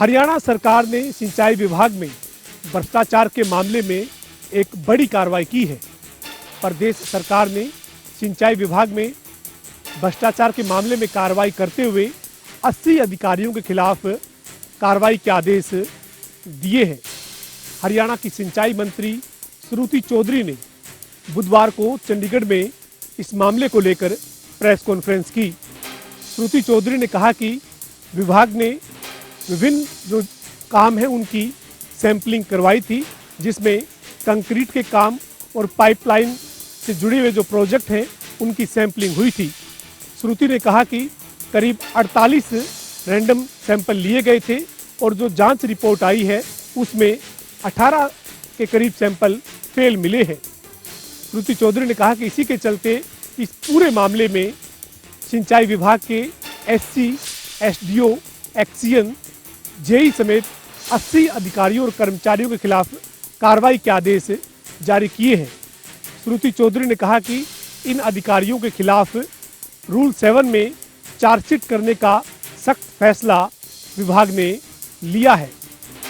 हरियाणा सरकार ने सिंचाई विभाग में भ्रष्टाचार के मामले में एक बड़ी कार्रवाई की है। प्रदेश सरकार ने सिंचाई विभाग में भ्रष्टाचार के मामले में कार्रवाई करते हुए 80 अधिकारियों के खिलाफ कार्रवाई के आदेश दिए हैं। हरियाणा की सिंचाई मंत्री श्रुति चौधरी ने बुधवार को चंडीगढ़ में इस मामले को लेकर प्रेस कॉन्फ्रेंस की। श्रुति चौधरी ने कहा कि विभाग ने विभिन्न जो काम है उनकी सैंपलिंग करवाई थी, जिसमें कंक्रीट के काम और पाइपलाइन से जुड़े हुए जो प्रोजेक्ट हैं उनकी सैंपलिंग हुई थी। श्रुति ने कहा कि करीब 48 रैंडम सैंपल लिए गए थे और जो जांच रिपोर्ट आई है उसमें 18 के करीब सैंपल फेल मिले हैं। श्रुति चौधरी ने कहा कि इसी के चलते इस पूरे मामले में सिंचाई विभाग के एससी, एसडीओ, एक्सीएन, जेई समेत 80 अधिकारियों और कर्मचारियों के खिलाफ कार्रवाई के आदेश जारी किए हैं। श्रुति चौधरी ने कहा कि इन अधिकारियों के खिलाफ रूल 7 में चार्जशीट करने का सख्त फैसला विभाग ने लिया है।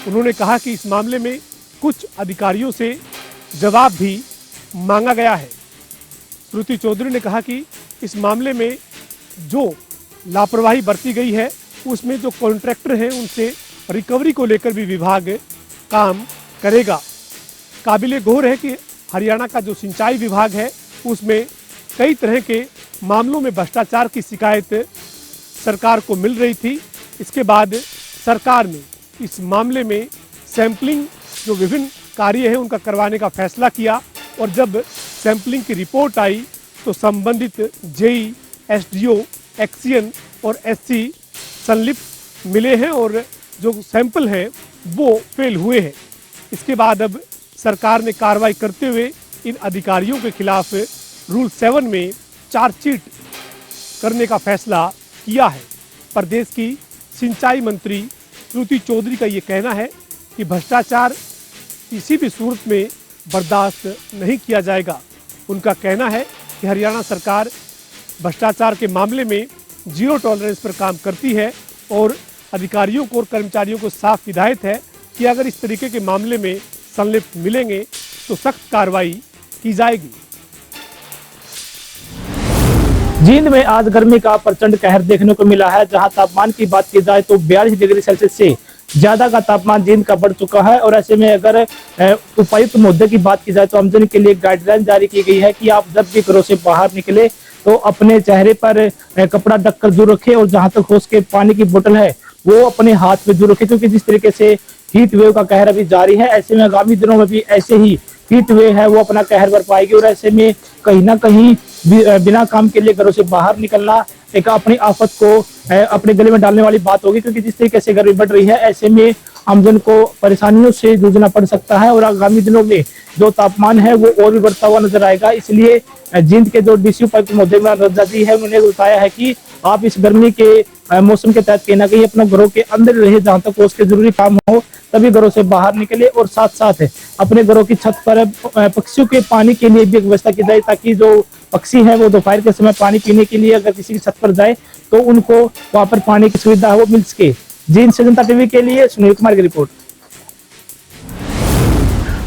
उन्होंने कहा कि इस मामले में कुछ अधिकारियों से जवाब भी मांगा गया है। श्रुति चौधरी ने कहा कि इस मामले में जो लापरवाही बरती गई है उसमें जो कॉन्ट्रैक्टर हैं उनसे रिकवरी को लेकर भी विभाग काम करेगा। काबिले गौर है कि हरियाणा का जो सिंचाई विभाग है उसमें कई तरह के मामलों में भ्रष्टाचार की शिकायत सरकार को मिल रही थी। इसके बाद सरकार ने इस मामले में सैंपलिंग जो विभिन्न कार्य है उनका करवाने का फैसला किया और जब सैंपलिंग की रिपोर्ट आई तो संबंधित जेई, एसडीओ, एक्सीएन और एससी संलिप्त मिले हैं और जो सैंपल हैं वो फेल हुए हैं। इसके बाद अब सरकार ने कार्रवाई करते हुए इन अधिकारियों के खिलाफ रूल 7 में चार्जशीट करने का फैसला किया है। प्रदेश की सिंचाई मंत्री श्रुति चौधरी का ये कहना है कि भ्रष्टाचार किसी भी सूरत में बर्दाश्त नहीं किया जाएगा। उनका कहना है कि हरियाणा सरकार भ्रष्टाचार के मामले में जीरो टॉलरेंस पर काम करती है और अधिकारियों को और कर्मचारियों को साफ हिदायत है कि अगर इस तरीके के मामले में संलिप्त मिलेंगे तो सख्त कार्रवाई की जाएगी। जींद में आज गर्मी का प्रचंड कहर देखने को मिला है, जहां तापमान की बात की जाए तो 42 डिग्री सेल्सियस से ज्यादा का तापमान जींद का बढ़ चुका है। और ऐसे में अगर उपायुक्त महोदय की बात की जाए तो आमजन के लिए गाइडलाइन जारी की गई है कि आप जब भी घरों से बाहर निकले तो अपने चेहरे पर कपड़ा ढककर जरूर रखें और जहां तक हो सके पानी की बोतल है वो अपने हाथ में जरूर रखें, क्योंकि जिस तरीके से हीट वेव का कहर अभी जारी है, ऐसे में आगामी दिनों में भी ऐसे ही हीट वेव है वो अपना कहर बर पाएगी। और ऐसे में कहीं ना कहीं बिना काम के लिए घरों से बाहर निकलना एक अपनी आफत को अपने गले में डालने वाली बात होगी, क्योंकि जिस तरीके से गर्मी बढ़ रही है ऐसे में आमजन को परेशानियों से जूझना पड़ सकता है और आगामी दिनों में जो तापमान है वो और भी बढ़ता हुआ नजर आएगा। इसलिए जींद के जो डीसी उपायुक्त महोदय रजा दी है उन्होंने बताया है कि आप इस गर्मी के मौसम के तहत कहीं ना कहीं अपने घरों के अंदर रहे, जहां तक उसके जरूरी काम हो तभी घरों से बाहर निकले और साथ साथ अपने घरों की छत पर पक्षियों के पानी के लिए भी एक व्यवस्था की जाए, ताकि जो पक्षी है वो दोपहर के समय पानी पीने के लिए अगर किसी की छत पर जाए तो उनको वहां पर पानी की सुविधा वो मिल सके। जींद से जनता टीवी के लिए सुनील कुमार की रिपोर्ट।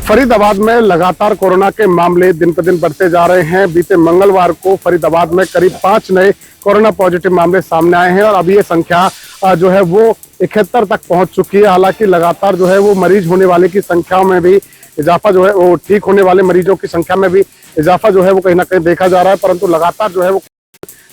फरीदाबाद में लगातार कोरोना के मामले दिन पर दिन बढ़ते जा रहे हैं। बीते मंगलवार को फरीदाबाद में करीब 5 नए कोरोना पॉजिटिव मामले सामने आए हैं और अभी ये संख्या जो है वो 71 तक पहुंच चुकी है। हालांकि लगातार जो है वो मरीज होने वाले की संख्या में भी इजाफा जो है वो ठीक होने वाले मरीजों की संख्या में भी इजाफा जो है वो कहीं ना कहीं देखा जा रहा है, परंतु लगातार जो है वो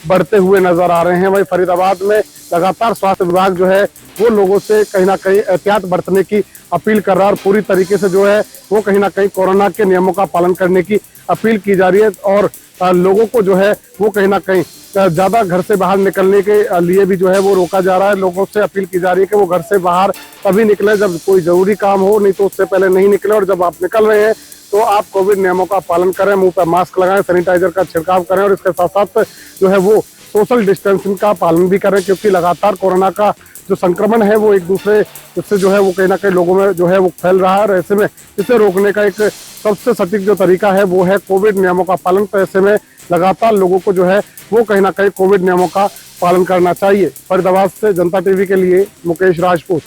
बढ़ते हुए नजर आ रहे हैं। वहीं फरीदाबाद में लगातार स्वास्थ्य विभाग जो है वो लोगों से कहीं ना कहीं एहतियात बरतने की अपील कर रहा है और पूरी तरीके से जो है वो कहीं ना कहीं कोरोना के नियमों का पालन करने की अपील की जा रही है और लोगों को जो है वो कहीं ना कहीं ज्यादा घर से बाहर निकलने के लिए भी जो है वो रोका जा रहा है। लोगों से अपील की जा रही है कि वो घर से बाहर तभी निकले जब कोई जरूरी काम हो, नहीं तो उससे पहले नहीं निकले। और जब आप निकल रहे हैं तो आप कोविड नियमों का पालन करें, मुंह पर मास्क लगाएं, सैनिटाइजर का छिड़काव करें और इसके साथ साथ जो है वो सोशल डिस्टेंसिंग का पालन भी करें, क्योंकि लगातार कोरोना का जो संक्रमण है वो एक दूसरे से जो है वो कहीं ना कहीं लोगों में जो है वो फैल रहा है। और ऐसे में इसे रोकने का एक सबसे सटीक जो तरीका है वो है कोविड नियमों का पालन। तो ऐसे में लगातार लोगों को जो है वो कहीं ना कहीं कोविड नियमों का पालन करना चाहिए। फरीदाबाद से जनता टीवी के लिए मुकेश राजपूत।